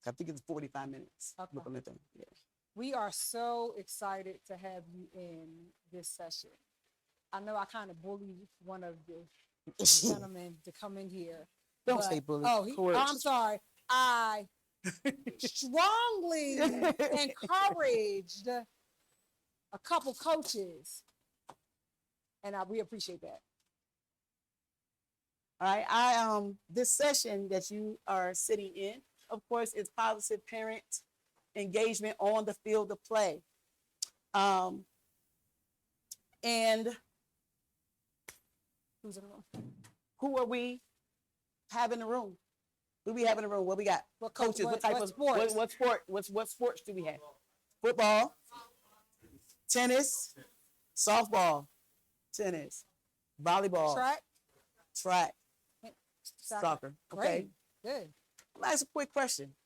I think it's 45 minutes. Okay. Look on the thing. Yeah. We are so excited to have you in this session. I know I kind of bullied one of the gentlemen to come in here. Don't but- say bully. I'm sorry. I strongly encouraged a couple coaches, and we appreciate that. All right. I this session that you are sitting in, of course, is positive parent engagement on the field of play. And Who's in the room? who are we having in the room? Who we have in the room? What we got? What Coaches. What type what of sports? What sport? What sports do we have? Football, tennis, softball, tennis, volleyball, Track, soccer. Great. Okay. Good. Let me ask a quick question.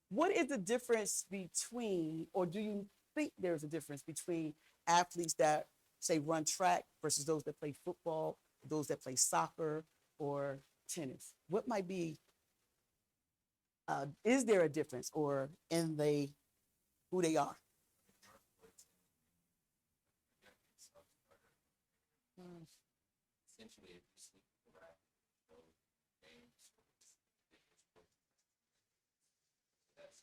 What is the difference between, or do you think there's a difference between athletes that say run track versus those that play football, those that play soccer or tennis? What might be, is there a difference or in who they are? Mm. Essentially, if you sleep around those games, that's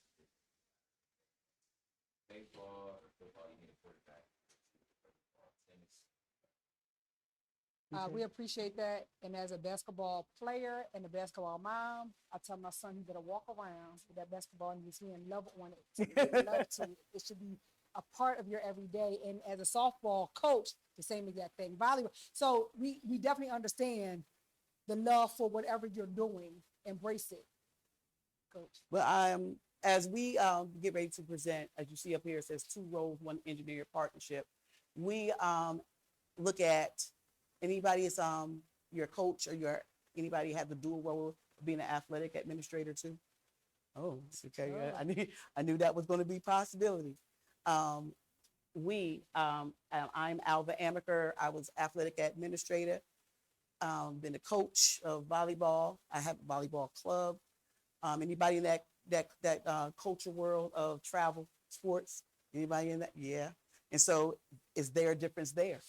baseball or football, you need a quarterback. Tennis. We appreciate that. And as a basketball player and a basketball mom, I tell my son he better walk around with that basketball in his hand, love on it. Love to it. It should be a part of your everyday. And as a softball coach, the same exact thing. Volleyball. So we definitely understand the love for whatever you're doing. Embrace it, coach. Well, as we get ready to present, as you see up here, it says 2 roles, 1 engineer partnership. We look at anybody is your coach or anybody have the dual role of being an athletic administrator too. Oh, okay. Oh. I knew that was going to be a possibility. I'm Alva Amaker. I was athletic administrator. Been a coach of volleyball. I have a volleyball club. Anybody in that culture world of travel sports? Anybody in that? Yeah. And so, is there a difference there?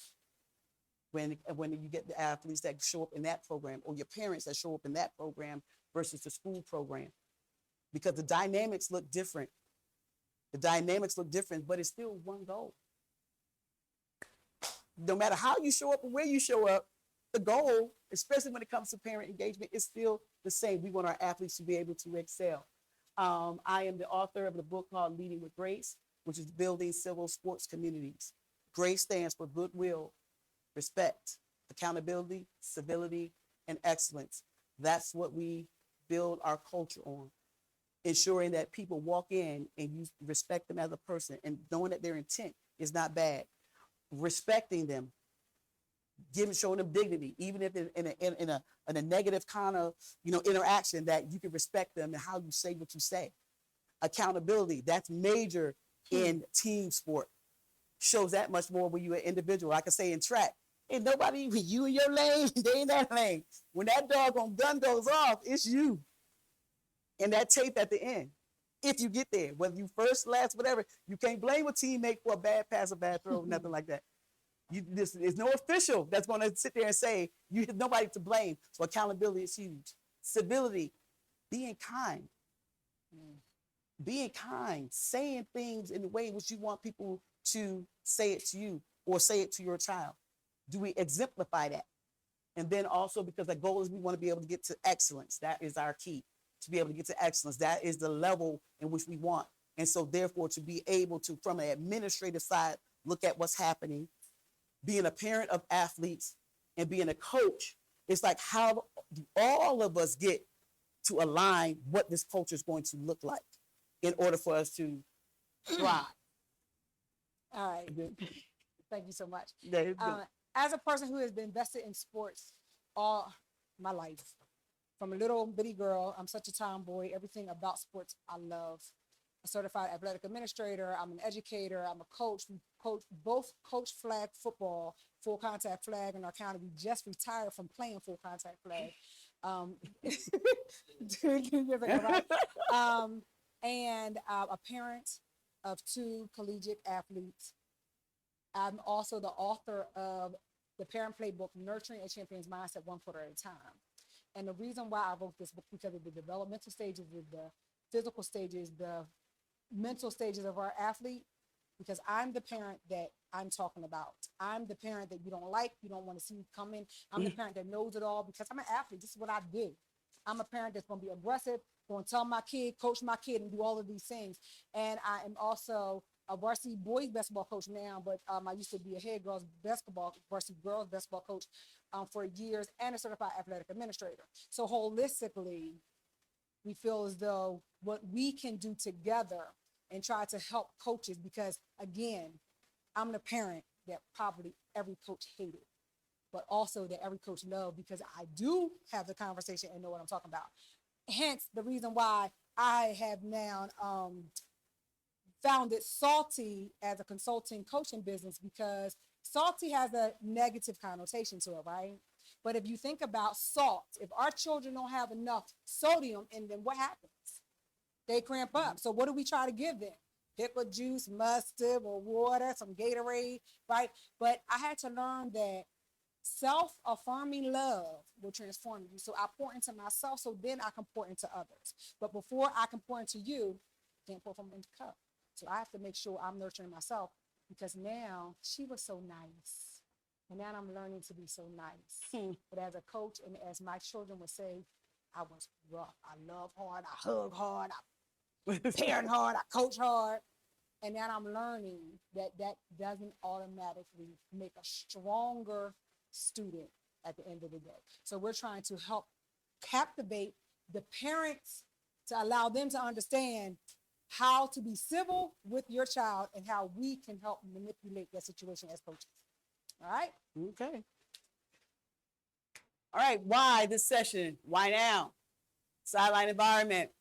When you get the athletes that show up in that program, or your parents that show up in that program versus the school program, because the dynamics look different. The dynamics look different, but it's still one goal. No matter how you show up or where you show up, the goal, especially when it comes to parent engagement, is still the same. We want our athletes to be able to excel. I am the author of the book called Leading with Grace, which is building civil sports communities. GRACE stands for goodwill, respect, accountability, civility, and excellence. That's what we build our culture on. Ensuring that people walk in and you respect them as a person and knowing that their intent is not bad. Respecting them, showing them dignity, even if in a negative kind of interaction, that you can respect them and how you say what you say. Accountability, that's major in team sport. Shows that much more when you're an individual. I can say in track, ain't nobody with you in your lane, they in that lane. When that doggone gun goes off, it's you. And that tape at the end. If you get there, whether you first, last, whatever, you can't blame a teammate for a bad pass or bad throw, nothing like that. There's no official that's going to sit there and say you have nobody to blame. So accountability is huge. Civility, being kind. Being kind, saying things in the way in which you want people to say it to you or say it to your child. Do we exemplify that? And then also, because the goal is we want to be able to get to excellence. That is our key, to be able to get to excellence. That is the level in which we want. And so therefore, to be able to, from an administrative side, look at what's happening, being a parent of athletes and being a coach, it's like how do all of us get to align what this culture is going to look like in order for us to thrive. All right. Thank you so much. Yeah, As a person who has been invested in sports all my life, from a little bitty girl, I'm such a tomboy. Everything about sports I love. A certified athletic administrator. I'm an educator. I'm a coach. We both coach flag football, full contact flag in our county. We just retired from playing full contact flag. 2 years ago, right? and a parent of 2 collegiate athletes. I'm also the author of the parent playbook, Nurturing a Champion's Mindset One Quarter at a Time. And the reason why I wrote this book, because of the developmental stages, the physical stages, the mental stages of our athlete, because I'm the parent that I'm talking about. I'm the parent that you don't like, you don't want to see coming. I'm the parent that knows it all because I'm an athlete. This is what I do. I'm a parent that's going to be aggressive, going to tell my kid, coach my kid, and do all of these things. And I am also a varsity boys basketball coach now, but I used to be a head girls basketball, varsity girls basketball coach for years, and a certified athletic administrator. So holistically, we feel as though what we can do together and try to help coaches, because again, I'm the parent that probably every coach hated, but also that every coach loved, because I do have the conversation and know what I'm talking about. Hence the reason why I have now founded Salty as a consulting coaching business, because salty has a negative connotation to it, right? But if you think about salt, if our children don't have enough sodium in them, what happens? They cramp up. So what do we try to give them? Pickle juice, mustard, or water, some Gatorade, right? But I had to learn that self-affirming love will transform you. So I pour into myself, so then I can pour into others. But before I can pour into you, I can't pour from an empty cup. So I have to make sure I'm nurturing myself, because now she was so nice. And now I'm learning to be so nice. But as a coach, and as my children would say, I was rough. I love hard. I hug hard. I parent hard. I coach hard. And now I'm learning that that doesn't automatically make a stronger student at the end of the day. So we're trying to help captivate the parents to allow them to understand how to be civil with your child and how we can help manipulate that situation as coaches. All right? Okay. All right. Why this session? Why now? Sideline environment.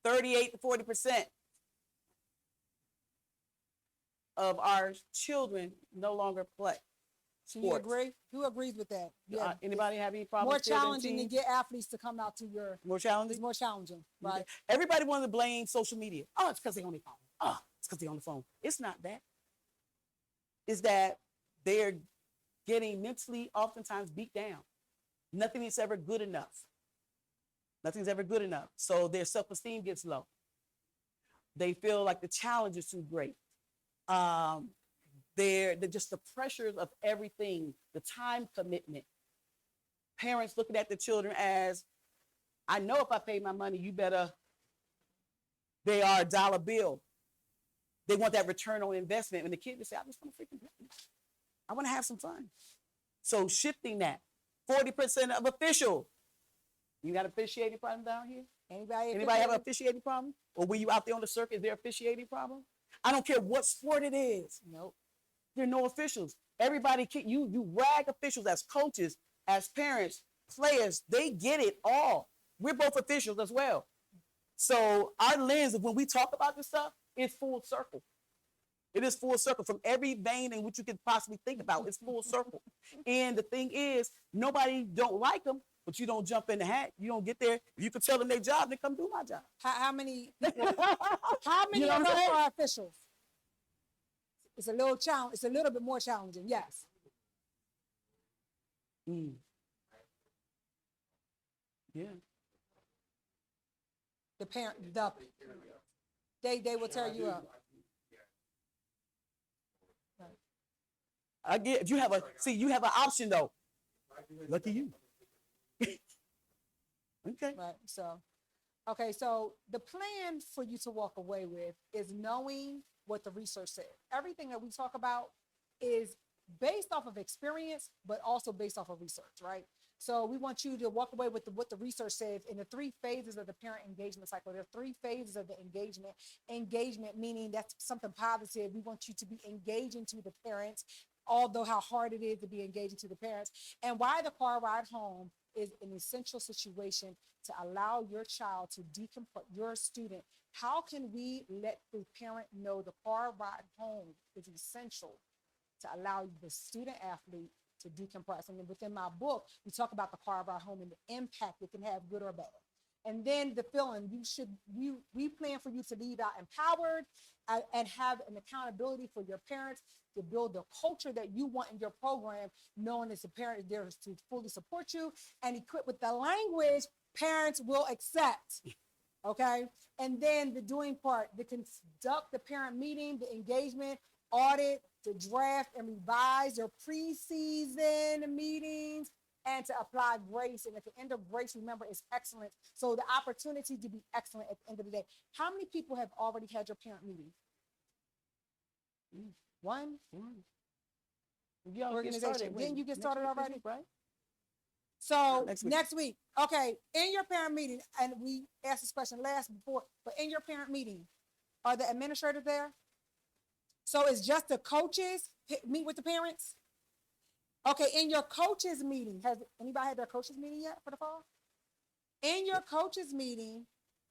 38 to 40% of our children no longer play. So you agree? Who agrees with that? Yeah. Anybody have any More problems? challenging to get athletes to come out to your. More It's challenging? more challenging, right? Okay. Everybody wanted to blame social media. Oh, it's because they're on their phone. Oh, it's because they're on the phone. It's not that. It's that they're getting mentally oftentimes beat down. Nothing is ever good enough. Nothing's ever good enough. So their self-esteem gets low. They feel like the challenge is too great. They're just the pressures of everything, the time commitment. Parents looking at the children as, I know if I pay my money, you better, they are a dollar bill. They want that return on investment. When the kid just say, I just want to freaking play. I want to have some fun. So shifting that. 40% of official. You got officiating problem down here? Anybody have an officiating problem? Or were you out there on the circuit? Is there officiating problem? I don't care what sport it is. Nope. There are no officials. Everybody, you rag officials as coaches, as parents, players. They get it all. We're both officials as well. So our lens of when we talk about this stuff is full circle. It is full circle from every vein in which you could possibly think about. It's full circle. And the thing is, nobody don't like them, but you don't jump in the hat. You don't get there. If you can tell them their job, then come do my job. How many? How many You know of what I'm us saying? are officials? It's a little challenge. It's a little bit more challenging. Yes. Mm. Yeah. The parent, they will tear you up. I get, if you have you have an option though. Lucky you. Okay. Right. So, okay. So the plan for you to walk away with is knowing what the research said. Everything that we talk about is based off of experience, but also based off of research, right? So we want you to walk away with what the research says in the 3 phases of the parent engagement cycle. There are 3 phases of the engagement. Engagement meaning that's something positive. We want you to be engaging to the parents, although how hard it is to be engaging to the parents. And why the car ride home is an essential situation to allow your child to decompress, your student. How can we let the parent know the car ride home is essential to allow the student athlete to decompress? And then within my book, we talk about the car ride home and the impact it can have, good or bad. And then the feeling we plan for you to leave out empowered and have an accountability for your parents to build the culture that you want in your program, knowing as a parent is there to fully support you and equipped with the language parents will accept. Okay. And then the doing part, to conduct the parent meeting, the engagement, audit, to draft and revise their preseason meetings, and to apply grace. And at the end of grace, remember, is excellence. So the opportunity to be excellent at the end of the day. How many people have already had your parent meeting? One? Y'all get Organization. started. Didn't you get started already? Right? So Next next week. week. Okay, in your parent meeting, and we asked this question last before, but in your parent meeting, are the administrators there? So it's just the coaches meet with the parents? Okay, in your coaches meeting, has anybody had their coaches meeting yet for the fall? In your coaches meeting,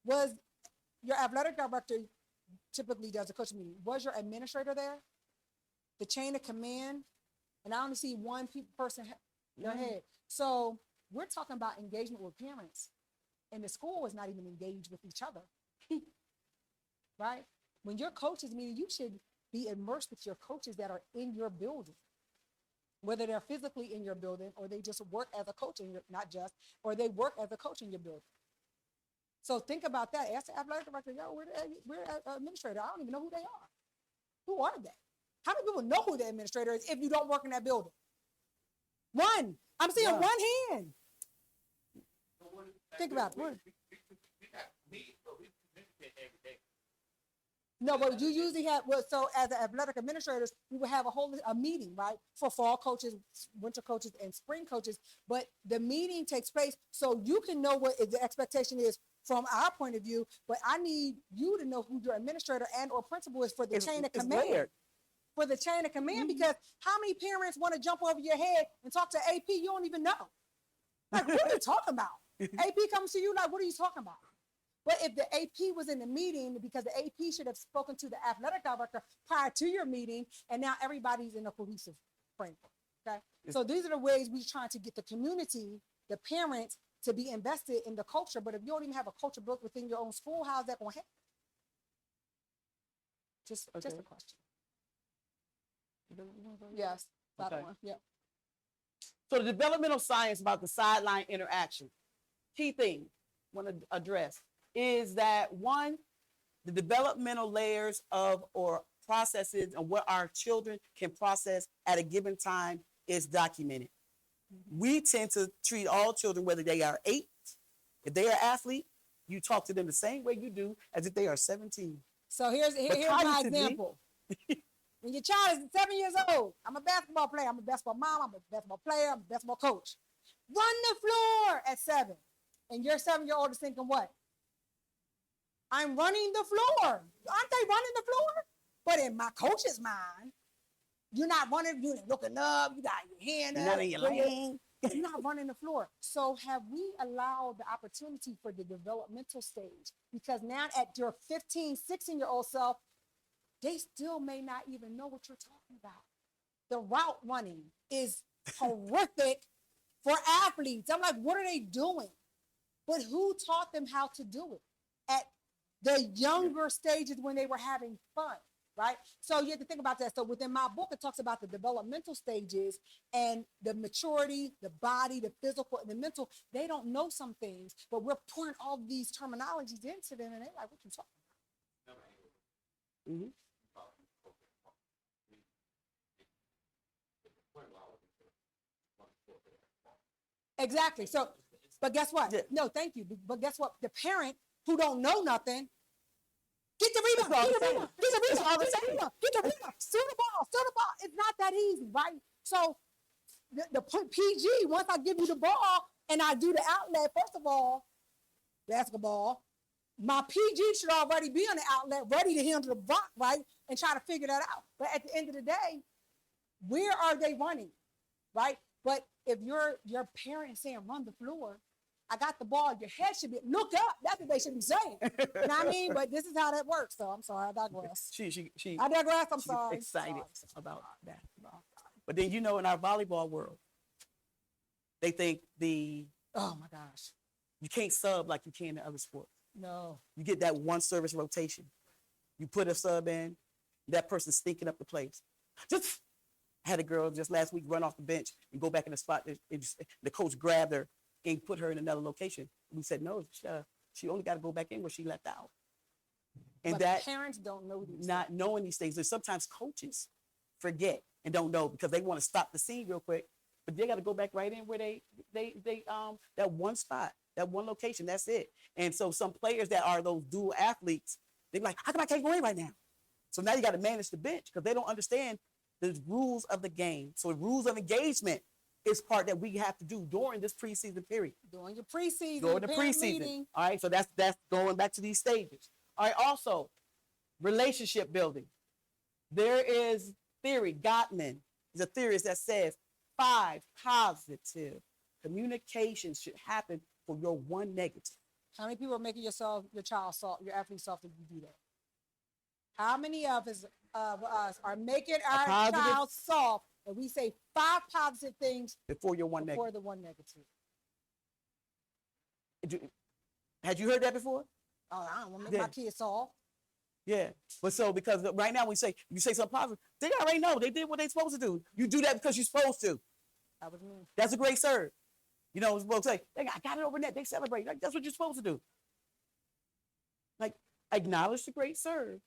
was your athletic director typically does a coach meeting? Was your administrator there? The chain of command? And I only see one person your head. So we're talking about engagement with parents, and the school is not even engaged with each other. Right? When your coaches meeting, you should be immersed with your coaches that are in your building, whether they're physically in your building or they just work as a coach in your, not just, or they work as a coach in your building. So think about that. Ask the athletic director, yo, we're administrator. I don't even know who they are. Who are they? How many people know who the administrator is if you don't work in that building? One. I'm seeing Yeah. one hand. Think about it. We got meetings, but we communicate every day. No, but you usually have, well, so as the athletic administrators, we would have a meeting, right? For fall coaches, winter coaches, and spring coaches. But the meeting takes place so you can know what the expectation is from our point of view. But I need you to know who your administrator and or principal is for the chain of It's command. layered. For the chain of command, because how many parents want to jump over your head and talk to AP you don't even know? Like, what are you talking about? AP comes to you like, what are you talking about? But if the AP was in the meeting, because the AP should have spoken to the athletic director prior to your meeting, and now everybody's in a cohesive framework. Okay. So these are the ways we're trying to get the community, the parents, to be invested in the culture. But if you don't even have a culture built within your own school, how's that going to happen? Just a question. Yes. That Okay. one. Yeah. So the developmental science about the sideline interaction, key thing I want to address is that one, the developmental layers of or processes and what our children can process at a given time is documented. We tend to treat all children, whether they are 8, if they are athlete, you talk to them the same way you do as if they are 17. So here's my cognitively- example. When your child is 7 years old, I'm a basketball player, I'm a basketball mom, I'm a basketball player, I'm a basketball coach. Run the floor at 7. And your 7-year-old is thinking what? I'm running the floor. Aren't they running the floor? But in my coach's mind, you're not running, you're looking up, you got your hand You're up. not in your lane. You're not running the floor. So have we allowed the opportunity for the developmental stage? Because now at your 15, 16-year-old self, they still may not even know what you're talking about. The route running is horrific for athletes. I'm like, what are they doing? But who taught them how to do it at the younger stages when they were having fun, right? So you have to think about that. So within my book, it talks about the developmental stages and the maturity, the body, the physical, and the mental. They don't know some things, but we're pouring all these terminologies into them, and they're like, what you talking about? Mhm. Exactly. So, but guess what? Yeah. No, thank you. But guess what? The parent who don't know nothing, get the rebound, all get the the rebound, get the It's rebound, all the get the rebound, get the rebound, steal the ball, steal the ball. It's not that easy, right? So the PG, once I give you the ball and I do the outlet, first of all, basketball, my PG should already be on the outlet, ready to handle the rock, right? And try to figure that out. But at the end of the day, where are they running, right? But if your parent is saying, run the floor, I got the ball, your head should be, look up. That's what they should be saying. You know what I mean? But this is how that works. So I'm sorry, I digress. She I digress, I'm she's sorry. excited Sorry. about basketball. But then, you know, in our volleyball world, they think the Oh my gosh. You can't sub like you can in other sports. No. You get that one service rotation. You put a sub in, that person's stinking up the place. Just had a girl just last week run off the bench and go back in the spot. The coach grabbed her and put her in another location. We said, no, she only got to go back in where she left out. And But that parents don't know these not things. knowing these things, and sometimes coaches forget and don't know because they want to stop the scene real quick, but they got to go back right in where they that one spot, that one location, that's it. And so some players that are those dual athletes, they're like, how come I can't go in right now? So now you got to manage the bench because they don't understand the rules of the game. So the rules of engagement is part that we have to do during this preseason period. During your preseason, During the parent preseason. meeting, All right, so that's going back to these stages. All right, also relationship building. There is theory, Gottman is a theorist that says 5 positive communications should happen for your 1 negative. how many people are making your child soft, your athlete soft if you do that? How many of us are making our positive- child soft and we say 5 positive things Before your 1 before negative. the 1 negative? Had you heard that before? Oh, I don't want to make Yeah. my kids soft. Yeah. But so because right now you say something positive, they already know they did what they're supposed to do. You do that because you're supposed to. That was me. That's a great serve. You know, we'll say, I got it over net. They celebrate. Like, that's what you're supposed to do. Like, acknowledge the great serve,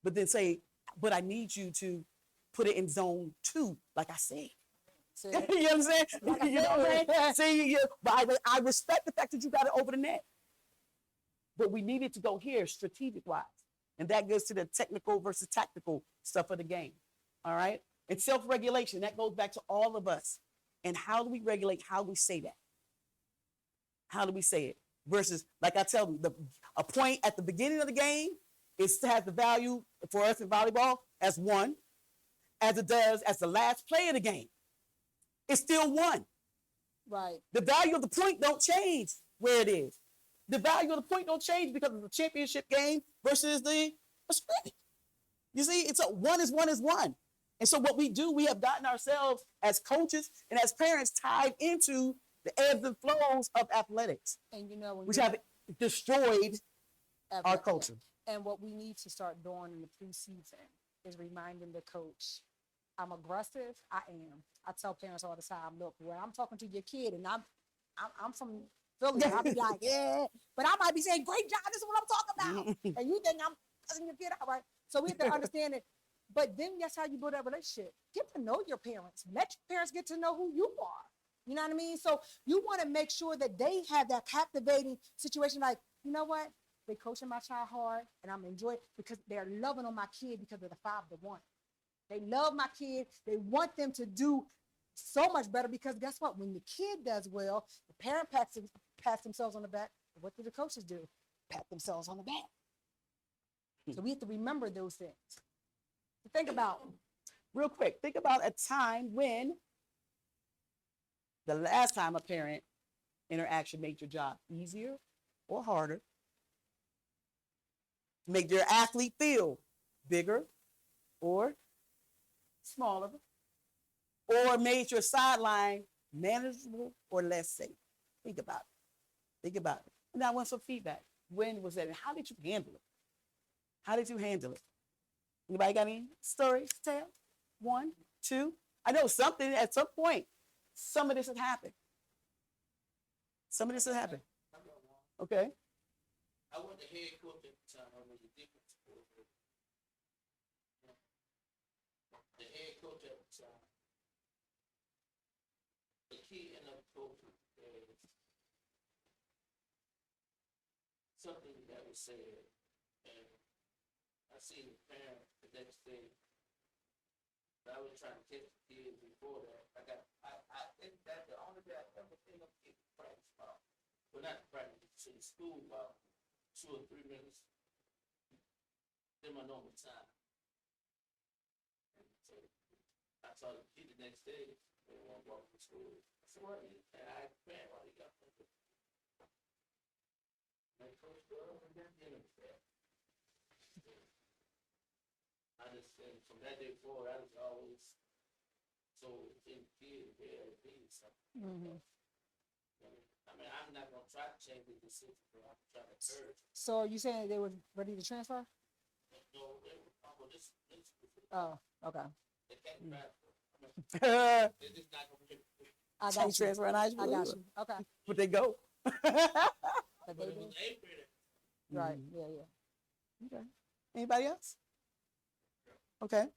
but then say, but I need you to put it in zone 2, like I said. So, You know what I'm saying? Like I You know said, what I'm saying? See, but I respect the fact that you got it over the net. But we needed to go here strategic wise. And that goes to the technical versus tactical stuff of the game. All right. And self-regulation, that goes back to all of us. And how do we regulate how we say that? How do we say it? Versus, like I tell them, a point at the beginning of the game has the value for us in volleyball as 1, as it does as the last play of the game. It's still 1. right. The value of the point don't change where it is. The value of the point don't change because of the championship game versus the scrimmage. You see, it's 1 is 1 is 1. And so what we do, we have gotten ourselves as coaches and as parents tied into the ebbs and flows of athletics, And you know, when which you're have destroyed at our that- culture. And what we need to start doing in the preseason is reminding the coach, I'm aggressive. I am. I tell parents all the time, look, when I'm talking to your kid, and I'm from Philly, I'll be like, yeah, but I might be saying, great job, this is what I'm talking about. And you think I'm cussing your kid out, right? So we have to understand it. But then that's how you build that relationship. Get to know your parents. Let your parents get to know who you are. You know what I mean? So you want to make sure that they have that captivating situation. Like, you know what? They coaching my child hard, and I'm enjoying it because they're loving on my kid because of the 5-1. They love my kid. They want them to do so much better because guess what? When the kid does well, the parent pats themselves on the back. What do the coaches do? Pat themselves on the back. So we have to remember those things. To think about. Real quick, think about a time when the last time a parent interaction made your job easier or harder, make your athlete feel bigger or smaller, or made your sideline manageable or less safe. Think about it. Think about it. And I want some feedback. When was that? And how did you handle it? How did you handle it? Anybody got any stories to tell? 1, 2. I know something at some point. Some of this has happened. Some of this has happened. Okay. I was the head coach at the time. I was the defensive coordinator. The head coach at the time. The key in the coach is something that was said, and I seen the parent the next day. I was trying to catch the kids before that. I think that the only day I ever seen them get practice about, well, not practice, to the school about 2 or 3 minutes. Then my normal time. And so I saw the kid the next day, they want to walk to school. I said, what? And I asked the parent why he got from it. And Coach Burrow, and then it was that. I just think from that day forward, I was always so in kid, yeah, be something. Mm-hmm. I mean, I'm not gonna try to change the decision, but I'm trying to encourage. So are you saying they were ready to transfer? No, well, this, Oh, okay. they can't Mm. transfer. I mean, Can't they're just not gonna get. I got you. transfer in high I school. got either. you. Okay. But they go. But But they it do. was 8th grade. Right. Mhm. Yeah, yeah. Okay. Anybody else? Okay.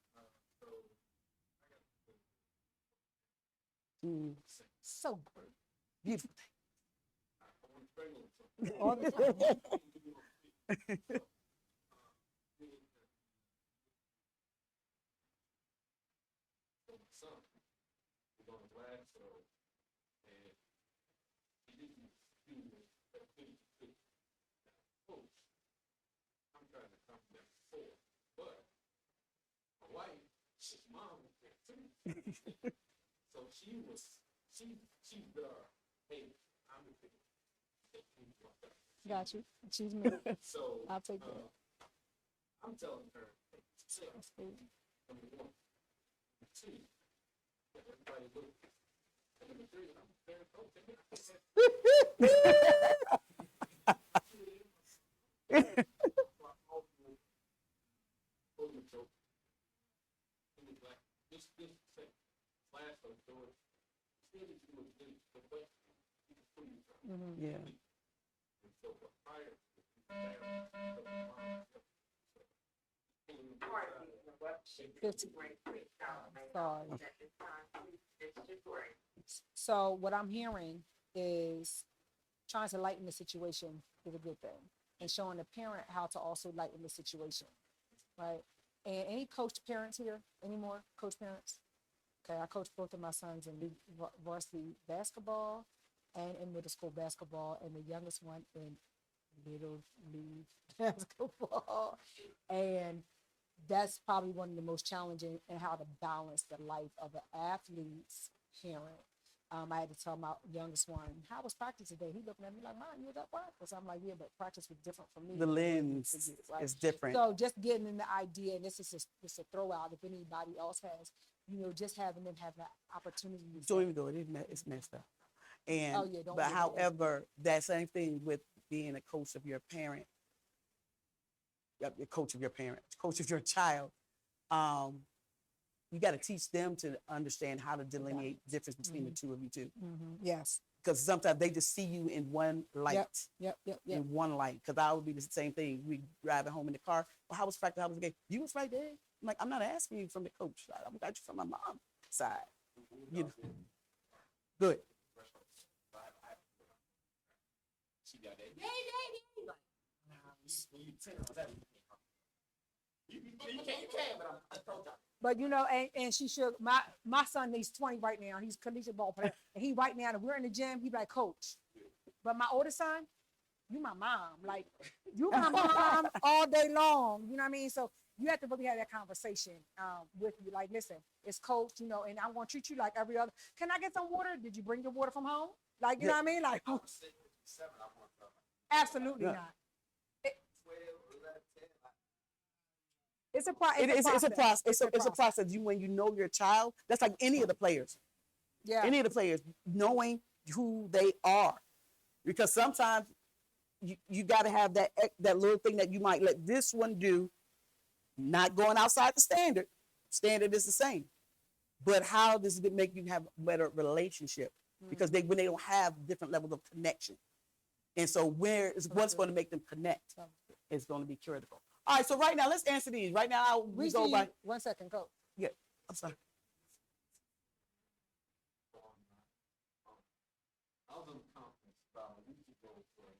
Mm. So Beautiful. all the time. Son, was on his last road, and he didn't do as good as he could. Coach, I'm trying to come back before, but my wife, his mom was there too. So she's hey, I'm the big. Got you. She's me. So I'll take that. I'm telling her, hey, say, That's cool. number one. Two, everybody look. And number three, I'm a fair coach. Mhm. Yeah. Fifty. Sorry. So what I'm hearing is trying to lighten the situation is a good thing, and showing the parent how to also lighten the situation, right? And any coached parents here anymore? Coach parents? Okay, I coach both of my sons in league varsity basketball and in middle school basketball, and the youngest one in middle league basketball. And that's probably one of the most challenging and how to balance the life of an athlete's parent. I had to tell my youngest one, how was practice today? He looking at me like, Mom, you was at practice. I'm like, yeah, but practice was different for me. The than it was lens for you, right? is different. So just getting in the idea, and this is just a throw out if anybody else has, just having them have the opportunity. to Don't say, even do it. It's messed up. And Oh, yeah, don't but do it. however, that same thing with being a coach of your parent, your coach of your parent, coach of your child. You got to teach them to understand how to delineate the difference between the two of you too. Yes. Because sometimes they just see you in one light. Yep. In one light. Because I would be the same thing. We driving home in the car. Well, how was practice? How was the game? You was right there. I'm like, I'm not asking you from the coach side. I'm got you from my mom side. You know. Good. She got that. You can, but I told y'all. But and she should. My son, he's 20 right now. He's a collegiate ball player, and he right now. If we're in the gym, he be like, Coach. But my oldest son, you my mom. Like you my mom all day long. You know what I mean? So you have to really have that conversation with you. Like, listen, it's Coach. And I'm gonna treat you like every other. Can I get some water? Did you bring your water from home? Like, you know what I mean? Like, absolutely Yeah. not. It's a process. It's a process. It's a process. When you know your child, that's like any of the players. Yeah. Any of the players, knowing who they are, because sometimes you got to have that little thing that you might let this one do, not going outside the standard. Standard is the same, but how does it make you have a better relationship? Because when they don't have different levels of connection, and so what's going to make them connect is going to be critical. All right, so right now let's answer these. Right now we go by. 1 second, Coach. Yeah, I'm sorry. I was in the conference about a week ago for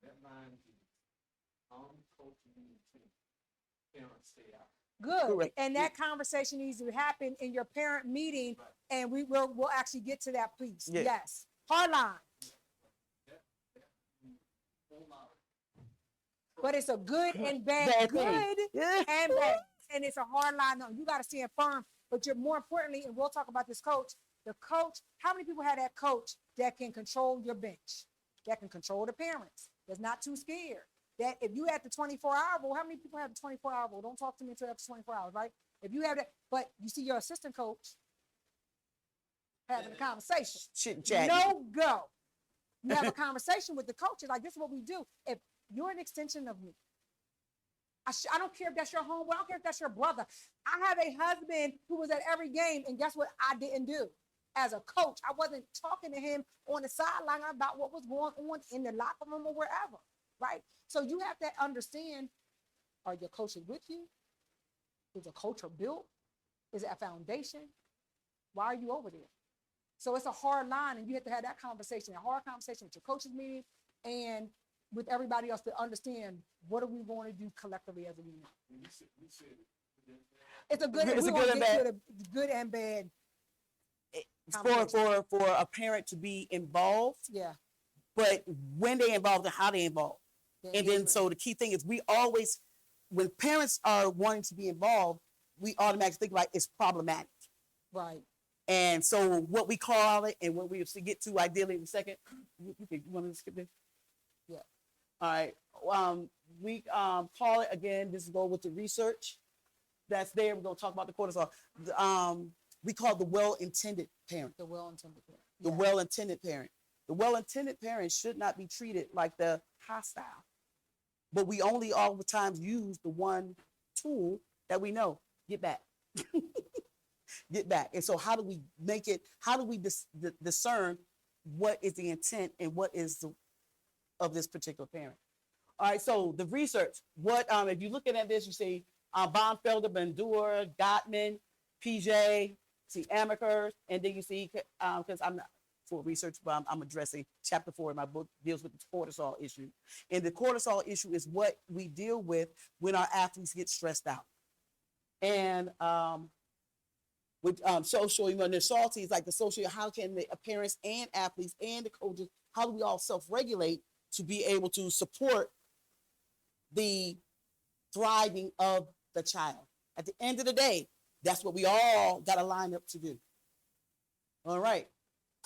that line is coaching the team. Parents stay out. Good. Correct. And that conversation needs to happen in your parent meeting, and we'll actually get to that piece. Yeah. Yes. Hardline. But it's a good and bad, Bad good thing. Yeah. and bad. And it's a hard line. No, you got to stand firm. But you're more importantly, and we'll talk about this coach, the coach, how many people have that coach that can control your bench, that can control the parents, that's not too scared? That if you have the 24-hour rule, how many people have the 24-hour rule? Don't talk to me until after 24 hours, right? If you have that, but you see your assistant coach having a conversation. Chit chat. No go. You have a conversation with the coaches. Like, this is what we do. If you're an extension of me, I don't care if that's your homeboy. I don't care if that's your brother. I have a husband who was at every game, and guess what I didn't do? As a coach, I wasn't talking to him on the sideline about what was going on in the locker room or wherever, right? So you have to understand, are your coaches with you? Is a culture built? Is it a foundation? Why are you over there? So it's a hard line, and you have to have that conversation, a hard conversation with your coaches meeting and with everybody else to understand what are we going to do collectively as a unit. We said It's a good, It's we a wanna good and get bad. to the good and bad. For a parent to be involved, Yeah. but when they involved and how they involved. the And then, engagement. so the key thing is we always, when parents are wanting to be involved, we automatically think about it's problematic. Right. And so what we call it, and what we get to ideally in a second, you want to skip this? Yeah. All right. We call it again. This is go with the research that's there. We're gonna talk about the cortisol. We call it the well-intended parent. The well-intended parent. The Yeah. well-intended parent. The well-intended parent should not be treated like the hostile. But we only all the times use the one tool that we know. Get back. Get back. And so how do we make it, how do we discern what is the intent and what is the of this particular parent? All right, so the research, what if you're looking at this, you see Bonfelder, Bandura, Gottman, PJ, see Amaker, and then you see, because I'm not for research, but I'm addressing chapter 4 in my book deals with the cortisol issue. And the cortisol issue is what we deal with when our athletes get stressed out. And with social, when they're salty, it's like the social, how can the parents and athletes and the coaches, how do we all self-regulate to be able to support the thriving of the child? At the end of the day, that's what we all got to line up to do. All right.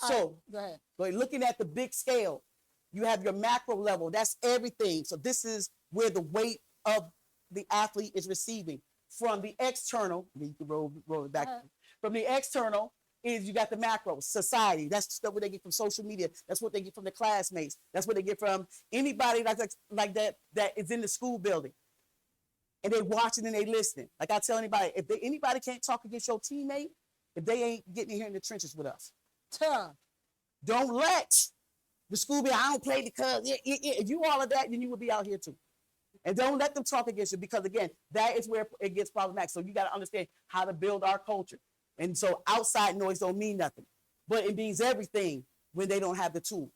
All So, right, go ahead. but looking at the big scale, you have your macro level. That's everything. So this is where the weight of the athlete is receiving from the external. You can roll it back. Uh-huh. From the external is you got the macro society. That's stuff what they get from social media. That's what they get from their classmates. That's what they get from anybody like that is in the school building. And they watching and they listening. Like I tell anybody, if anybody can't talk against your teammate, if they ain't getting in here in the trenches with us, don't let the school be, I don't play because if you all of that, then you will be out here too. And don't let them talk against you, because again, that is where it gets problematic. So you got to understand how to build our culture. And so outside noise don't mean nothing, but it means everything when they don't have the tools.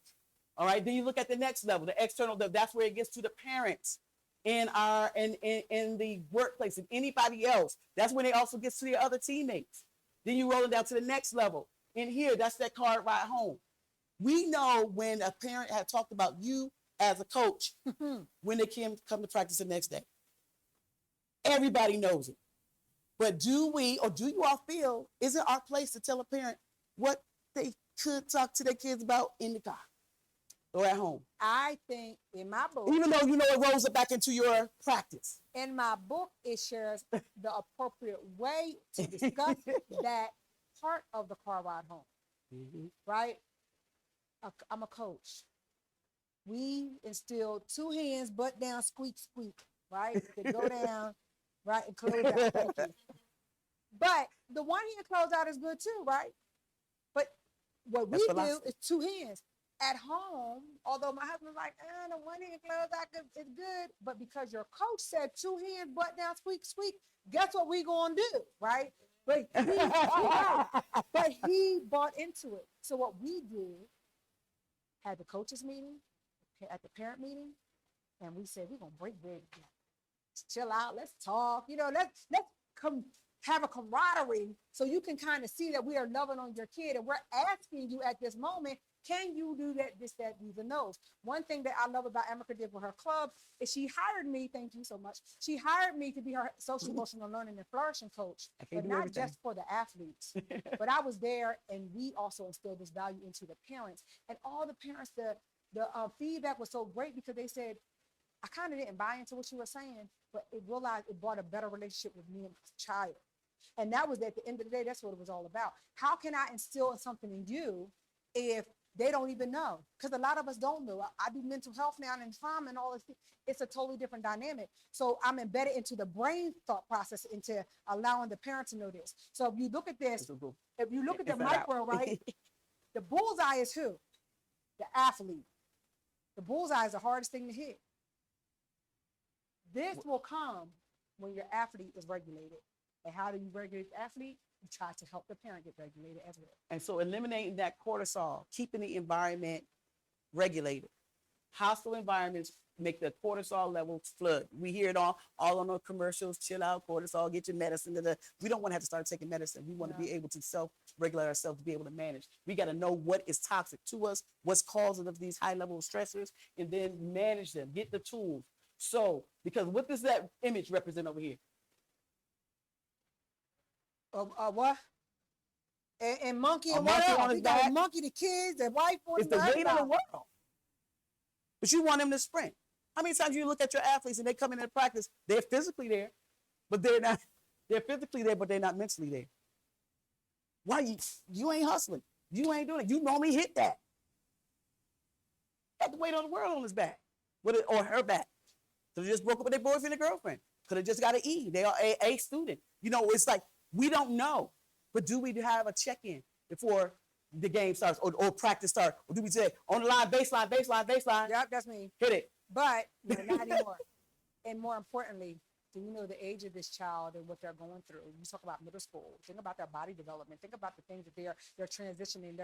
All right. Then you look at the next level, the external, that's where it gets to the parents in the workplace and anybody else. That's when it also gets to your other teammates. Then you roll it down to the next level. In here, that's that card ride home. We know when a parent had talked about you as a coach when they come to practice the next day. Everybody knows it. But do we, or do you all feel, is it our place to tell a parent what they could talk to their kids about in the car or at home? I think in my book, Even though you know it rolls it back into your practice. it shares the appropriate way to discuss that part of the car ride home, right? I'm a coach. We instill 2 hands, butt down, squeak, squeak, right? To go down, right, and close out. Thank you. But the one hand close out is good too, right? But what That's we do philosophy. is 2 hands. At home, although my husband's like, the one hand close out is good, but because your coach said 2 hands, butt down, squeak, squeak, guess what we gonna do, right? But he bought into it. So what we did, had the coaches meeting, at the parent meeting, and we said, we're gonna break bread together. Chill out, let's talk, let's come have a camaraderie so you can kind of see that we are loving on your kid, and we're asking you at this moment, can you do that, this, that, these, and those? One thing that I love about America did with her club is she hired me, thank you so much, she hired me to be her social emotional learning and flourishing coach, but not everything. just for the athletes. But I was there, and we also instilled this value into the parents. And all the parents, the feedback was so great, because they said, I kind of didn't buy into what you were saying, but it brought a better relationship with me and my child. And that was at the end of the day, that's what it was all about. How can I instill something in you if they don't even know? Because a lot of us don't know. I do mental health now and trauma and all this. It's a totally different dynamic. So I'm embedded into the brain thought process, into allowing the parent to know this. So if you look at this, if you look at the micro, right, the bullseye is who? The athlete. The bullseye is the hardest thing to hit. This will come when your athlete is regulated. And how do you regulate the athlete? You try to help the parent get regulated as well. And so eliminating that cortisol, keeping the environment regulated. Hostile environments make the cortisol levels flood. We hear it all on the commercials, chill out, cortisol, get your medicine. We don't want to have to start taking medicine. We want to be able to self-regulate ourselves, to be able to manage. We got to know what is toxic to us, what's causing of these high level stressors, and then manage them, get the tools. So, because what does that image represent over here? What? And monkey A and monkey what on else? his We got a back? monkey, the kids, the wife on It's the weight of the everybody. world. But you want them to sprint. How many times you look at your athletes and they come into practice, they're physically there, but they're not, they're physically there, but they're not mentally there. Why you ain't hustling? You ain't doing it. You normally hit that. Got the weight of the world on his back. Or her back. So they just broke up with their boyfriend and girlfriend. Could have just got an E. They are a student. You know, it's like, we don't know. But do we have a check-in before the game starts or practice starts? Or do we say, on the line, baseline? Yep, that's me. Hit it. But no, not anymore. And more importantly, do you know the age of this child and what they're going through? You talk about middle school. Think about their body development. Think about the things that they're transitioning.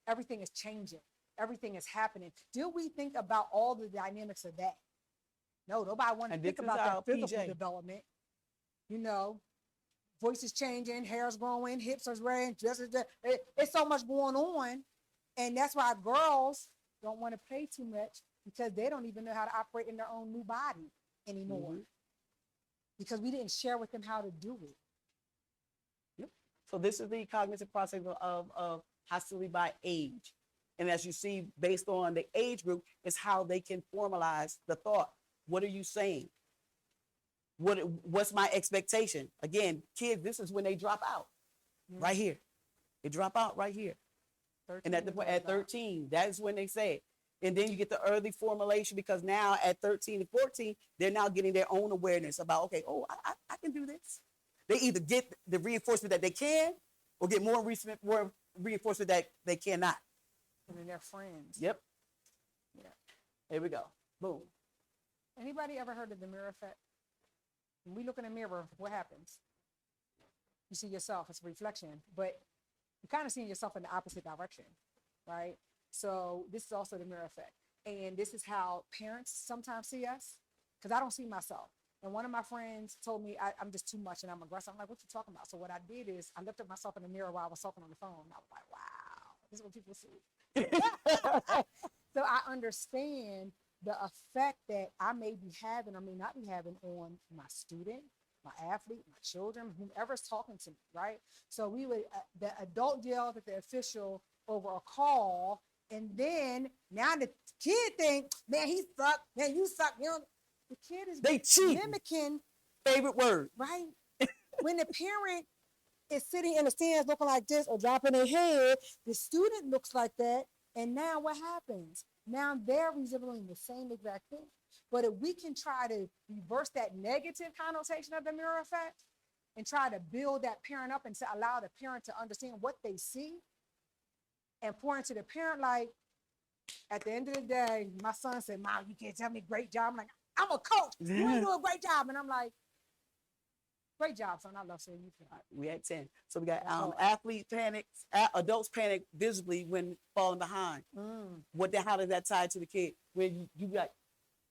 Everything is changing. Everything is happening. Do we think about all the dynamics of that? No, nobody wants to And think this is about our their physical PJ. development. You know, voice is changing, hair's growing, hips are growing, dresses. It's so much going on, and that's why girls don't want to play too much, because they don't even know how to operate in their own new body anymore. Because we didn't share with them how to do it. So this is the cognitive process of hostility by age. And as you see, based on the age group, is how they can formalize the thought. What are you saying? What's my expectation? Again, kids, this is when they drop out. Right here. They drop out right here. And at 13, that is when they say it. And then you get the early formulation, because now at 13 and 14, they're now getting their own awareness about, okay, oh, I can do this. They either get the reinforcement that they can, or get more reinforcement that they cannot. And then their friends. Yep. Yeah. Here we go. Boom. Anybody ever heard of the mirror effect? When we look in the mirror, what happens? You see yourself, it's a reflection, but you kind of see yourself in the opposite direction, right? So this is also the mirror effect. And this is how parents sometimes see us, because I don't see myself. And one of my friends told me I'm just too much and I'm aggressive. I'm like, what you talking about? So what I did is I looked at myself in the mirror while I was talking on the phone. And I was like, wow, this is what people see. So I understand the effect that I may be having or may not be having on my student, my athlete, my children, whomever's talking to me, right? So we would, the adult yelled at the official over a call, and then now the kid think, man, he sucked, man, you suck. You know, the kid is They cheat. mimicking, Favorite word. right? When the parent is sitting in the stands looking like this or dropping their head, the student looks like that, and now what happens? Now they're resembling the same exact thing. But if we can try to reverse that negative connotation of the mirror effect and try to build that parent up and to allow the parent to understand what they see and pour into the parent, like, at the end of the day, my son said, Mom, you can't tell me great job. I'm like, I'm a coach. You ain't doing a great job. And I'm like, great job, son. I love seeing you. We at 10. So we got athlete panics, adults panic visibly when falling behind. How does that tie to the kid? When you got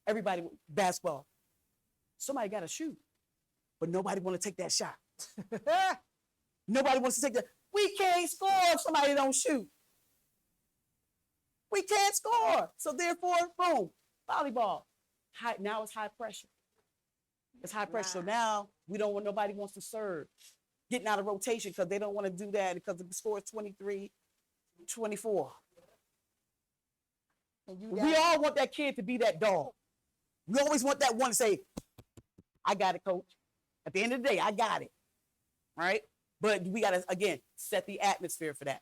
everybody, basketball, somebody got to shoot, but nobody want to take that shot. Nobody wants to take that. We can't score if somebody don't shoot. We can't score. So therefore, boom, volleyball. Now it's high pressure. It's high pressure. So now nobody wants to serve. Getting out of rotation because they don't want to do that because the score is 23-24. We all want that kid to be that dog. We always want that one to say, I got it, coach. At the end of the day, I got it. Right? But we got to, again, set the atmosphere for that.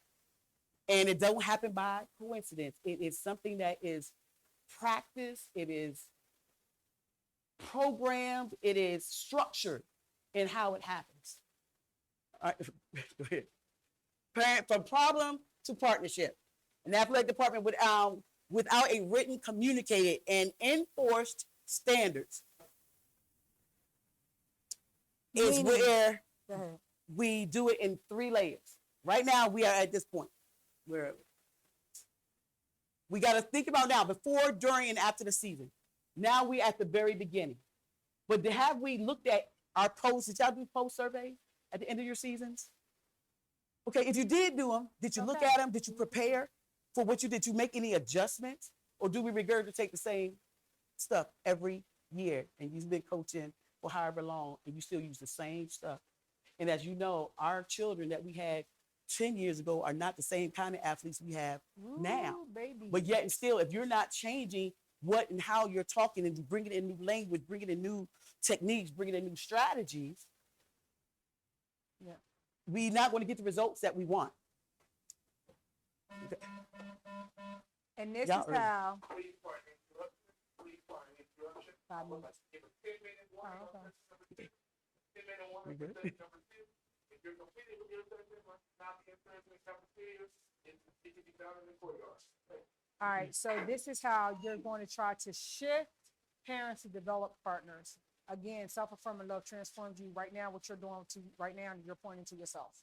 And it don't happen by coincidence. It is something that is practiced. It is programmed. It is structured in how it happens. All right, go ahead. From problem to partnership. An athletic department without a written, communicated, and enforced standards is Meaning- where Go ahead. we do it in 3 layers. Right now, we are at this point where we got to think about now, before, during, and after the season. Now we at the very beginning. But have we looked at our posts? Did y'all do post surveys at the end of your seasons? Okay, if you did do them, did you look Okay. at them? Did you prepare for what you did? Did you make any adjustments? Or do we regurgitate the same stuff every year? And you've been coaching for however long, and you still use the same stuff. And as you know, our children that we had 10 years ago are not the same kind of athletes we have now. Ooh, baby. But yet and still, if you're not changing what and how you're talking and bringing in new language, bringing in new techniques, bringing in new strategies, Yeah. we're not going to get the results that we want. And this Y'all is are- how. Please pardon interruption. Please pardon interruption. 5 minutes. Give a 10-minute warning. Oh, okay. Number 10-minute warning. We good? Number 2, if you're completed with your assessment, must not be inserted in the cafeteria. It can be done in the courtyard. All right, so this is how you're going to try to shift parents to develop partners. Again, self-affirming love transforms you. Right now, what you're doing right now, you're pointing to yourself.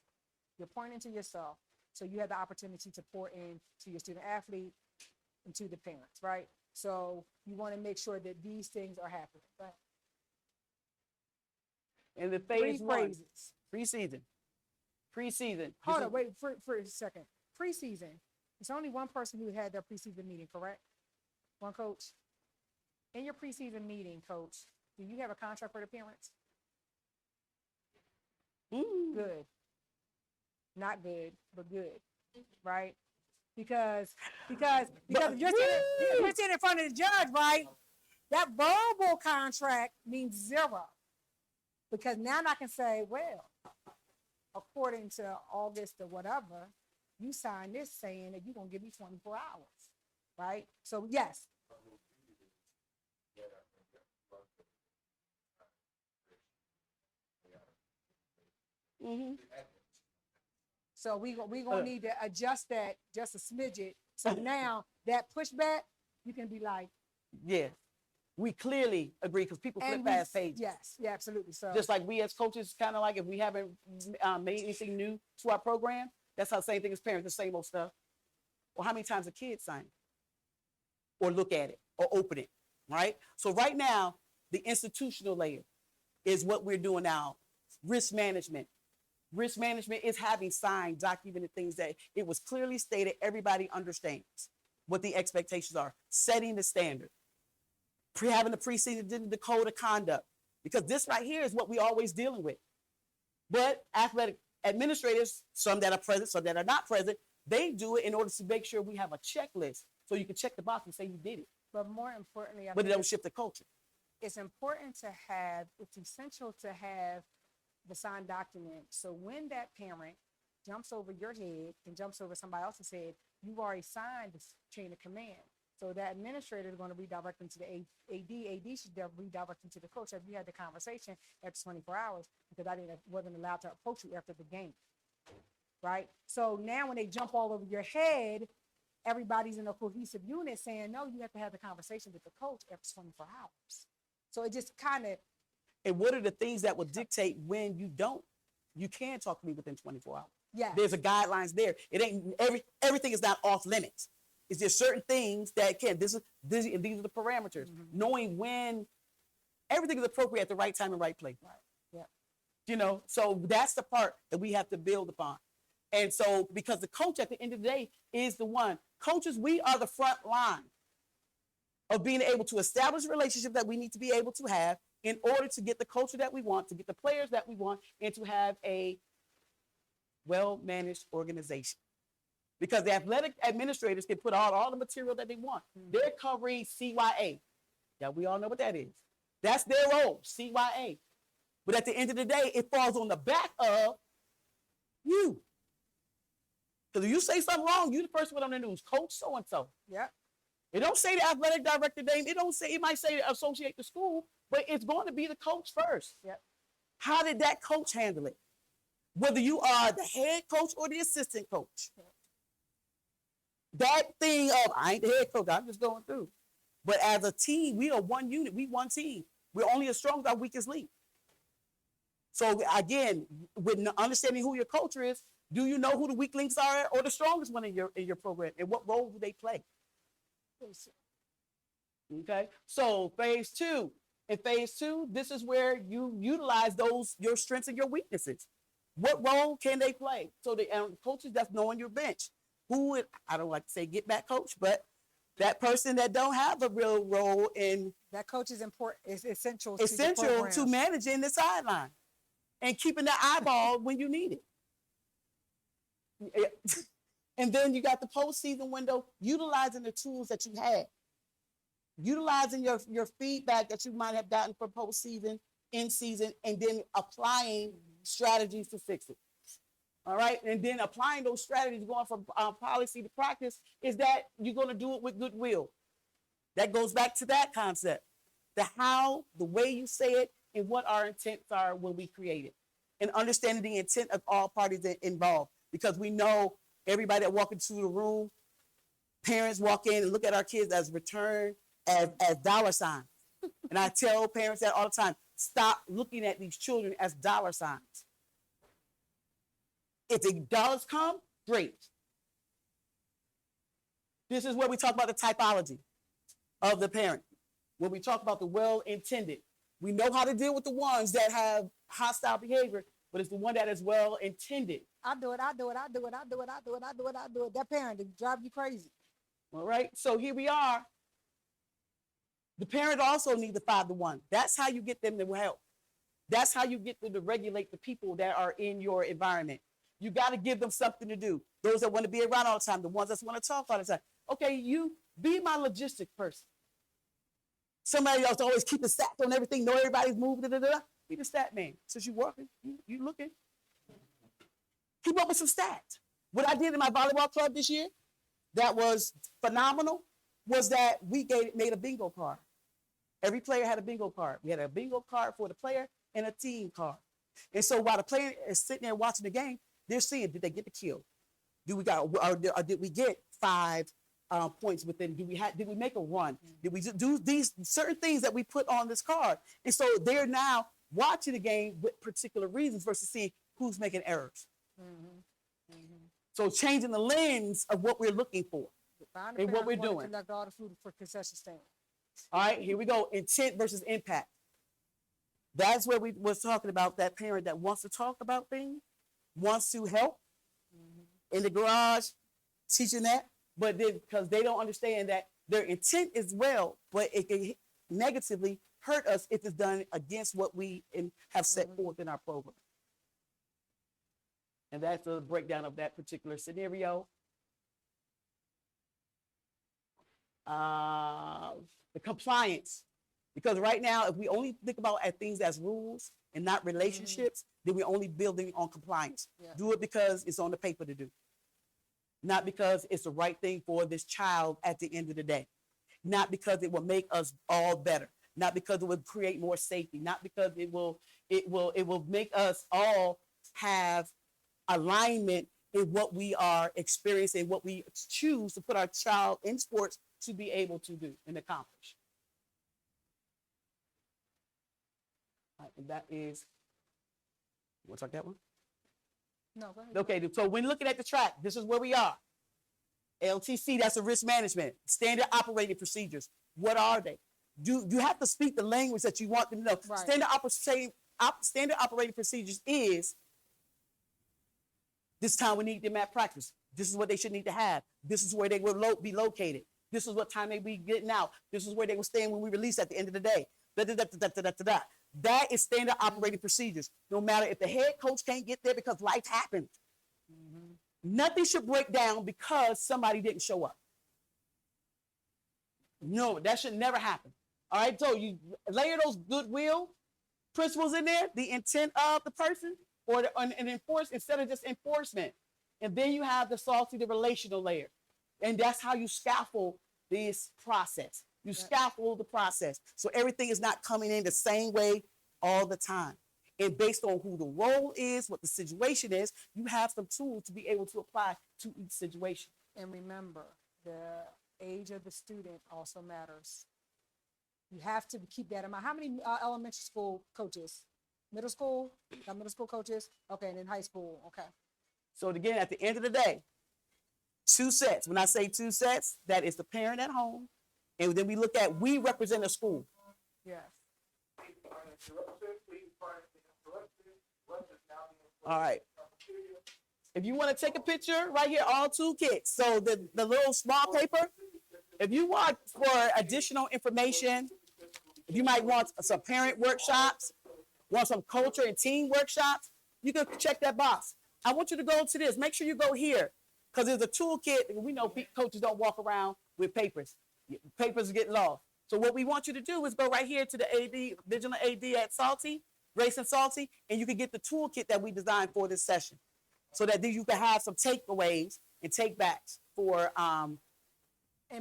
You're pointing to yourself. So you have the opportunity to pour in to your student athlete and to the parents, right? So you want to make sure that these things are happening, right? And the 3 phase one, phrases. preseason. Preseason. Hold on, wait for a second. Preseason. It's only one person who had their preseason meeting, correct? One coach. In your preseason meeting, coach, do you have a contract for the parents? Good. Not good, but good, right? Because if you're sitting in front of the judge, right? That verbal contract means 0. Because now I can say, well, according to August or whatever, you signed this saying that you're gonna give me 24 hours, right? So yes. So we gonna need to adjust that just a smidget. So now that pushback, you can be like, Yeah. We clearly agree because people flip and past pages. yes, yeah, absolutely. So Just like we as coaches, kind of like if we haven't made anything new to our program, that's how the same thing as parents, the same old stuff. Or how many times a kid sign it? Or look at it or open it, right? So right now, the institutional layer is what we're doing now. Risk management. Risk management is having signed, documented things that it was clearly stated, everybody understands what the expectations are, setting the standard. Having the preseason, the code of conduct, because this right here is what we always dealing with. But athletic administrators, some that are present, some that are not present, they do it in order to make sure we have a checklist so you can check the box and say you did it, but more importantly, I but it think don't shift the culture. it's important to have, it's essential to have the signed document. So when that parent jumps over your head and jumps over somebody else's head, you've already signed the chain of command. So that administrator is going to redirect them to the AD should redirect them to the coach. Have you had the conversation after 24 hours? Because I wasn't allowed to approach you after the game, right? So now when they jump all over your head, everybody's in a cohesive unit saying, no, you have to have the conversation with the coach after 24 hours. So it just kind of, And what are the things that will dictate when you don't? You can talk to me within 24 hours. yeah. There's a guidelines there. It ain't everything is not off limits. Is there certain things that can, these are the parameters. Knowing when everything is appropriate at the right time and right place. Right. Yeah. You know, so that's the part that we have to build upon. And so, because the coach at the end of the day is the one. Coaches, we are the front line of being able to establish a relationship that we need to be able to have in order to get the culture that we want, to get the players that we want, and to have a well-managed organization. Because the athletic administrators can put out all the material that they want. They're covering CYA. Yeah, we all know what that is. That's their role, CYA. But at the end of the day, it falls on the back of You. Because if you say something wrong, you the first one on the news. Coach so and so. Yep. It don't say the athletic director name. It don't say. It might say associate the school, but it's going to be the coach first. Yep. How did that coach handle it? Whether you are the head coach or the assistant coach. That thing of I ain't the head coach. I'm just going through. But as a team, we are one unit. We one team. We're only as strong as our weakest link. So again, with understanding who your coach is, do you know who the weak links are or the strongest one in your program, and what role do they play? Okay. So phase two. In phase two, this is where you utilize your strengths and your weaknesses. What role can they play? So the coaches that's knowing your bench. I don't like to say get back coach, but that person that don't have a real role in That coach is important. It's essential. essential to managing the sideline and keeping that eyeball when you need it. And then you got the postseason window, utilizing the tools that you had, utilizing your feedback that you might have gotten from postseason, in season, and then applying strategies to fix it. All right, and then applying those strategies, going from policy to practice, is that you're going to do it with goodwill. That goes back to that concept, the how, the way you say it, and what our intents are when we create it, and understanding the intent of all parties involved, because we know everybody that walk into the room, parents walk in and look at our kids as return, as dollar signs. And I tell parents that all the time, stop looking at these children as dollar signs. If the dollars come, great. This is where we talk about the typology of the parent. When we talk about the well-intended, we know how to deal with the ones that have hostile behavior, but it's the one that is well-intended. I do it. That parent to drive you crazy. All right, so here we are. The parent also needs the 5-to-1. That's how you get them to help. That's how you get them to regulate the people that are in your environment. You got to give them something to do. Those that want to be around all the time, the ones that want to talk all the time. Okay, you be my logistic person. Somebody else always keep a stat on everything, know everybody's moving, Be the stat man. Since you working, you looking. Keep up with some stats. What I did in my volleyball club this year that was phenomenal was that we made a bingo card. Every player had a bingo card. We had a bingo card for the player and a team card. And so while the player is sitting there watching the game, they're seeing, did they get the kill? Did we get 5 points within? Did we make a run? Did we do these certain things that we put on this card? And so they're now watching the game with particular reasons versus seeing who's making errors. So changing the lens of what we're looking for and what we're doing. Collect all the food for concession stand. All right, here we go. Intent versus impact. That's where we was talking about that parent that wants to talk about things, wants to help in the garage, teaching that, but then because they don't understand that their intent is well, but it can negatively hurt us if it's done against what we have set forth in our program. And that's a breakdown of that particular scenario. The compliance. Because right now, if we only think about things as rules and not relationships, then we're only building on compliance. Yeah. Do it because it's on the paper to do. Not because it's the right thing for this child at the end of the day. Not because it will make us all better. Not because it will create more safety. Not because it will make us all have alignment in what we are experiencing, what we choose to put our child in sports to be able to do and accomplish. All right, and that is, you want to talk that one? No, go ahead. Okay, so when looking at the track, this is where we are. LTC, that's a risk management. Standard operating procedures. What are they? You have to speak the language that you want them to know. Right. Standard operating procedures is this time we need them at practice. This is what they should need to have. This is where they will be located. This is what time they be getting out. This is where they will stand when we release at the end of the day. That is standard operating procedures. No matter if the head coach can't get there because life happens. Nothing should break down because somebody didn't show up. No, that should never happen. All right, so you layer those goodwill principles in there, the intent of the person, or and enforce instead of just enforcement. And then you have the salty, the relational layer. And that's how you scaffold this process. You scaffold the process. So everything is not coming in the same way all the time. And based on who the role is, what the situation is, you have some tools to be able to apply to each situation. And remember, the age of the student also matters. You have to keep that in mind. How many elementary school coaches? Middle school? Got middle school coaches? Okay, and then high school. Okay. So again, at the end of the day, 2 sets. When I say 2 sets, that is the parent at home. And then we look at, we represent a school. Yes. All right. If you want to take a picture, right here, all toolkits. So the little small paper, if you want for additional information, if you might want some parent workshops, want some culture and team workshops, you can check that box. I want you to go to this. Make sure you go here because there's a toolkit. We know coaches don't walk around with papers. Papers get lost. So what we want you to do is go right here to the AD, Vigilant AD at Salty, Grace and Salty, and you can get the toolkit that we designed for this session. So that then you can have some takeaways and takebacks for And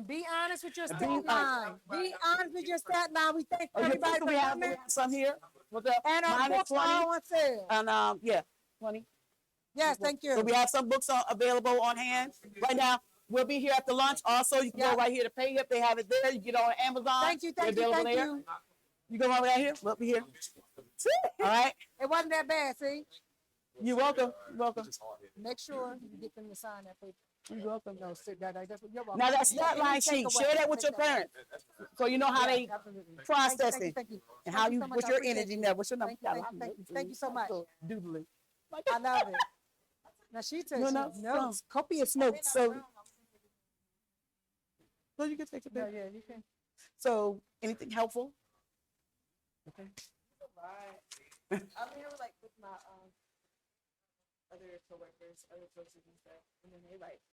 be honest with your be stat honest. line. Be honest with your stat line. We thank everybody for we have coming. some here. What's up? And our Mine is books are 20. on sale. And yeah, 20. Yes, thank you. So we have some books available on hand right now. We'll be here at the lunch. Also, you can Yeah. go right here to pay up. They have it there. You get on Amazon. Thank you, They're thank you, available thank there. you. You go over right here. We'll be here. All right. It wasn't that bad, see? You're welcome. You're welcome. Make sure you get them to sign that paper. You're welcome. No, sit that, that's what you're welcome. Now that stat Any line sheet, takeaway, share that with take your parents, so you know how they Absolutely. process Thank you, it thank you. and Thank how you you, so much. what's I your appreciate energy you. level, what's your number? Thank you, thank you, thank you so much. Doodling. I love it. Now she took No, some no, notes, copious notes. So you can take a No, picture. yeah, you can. So anything helpful? Okay. I'm here with, like, with my other coworkers, other coaches and stuff, and then they like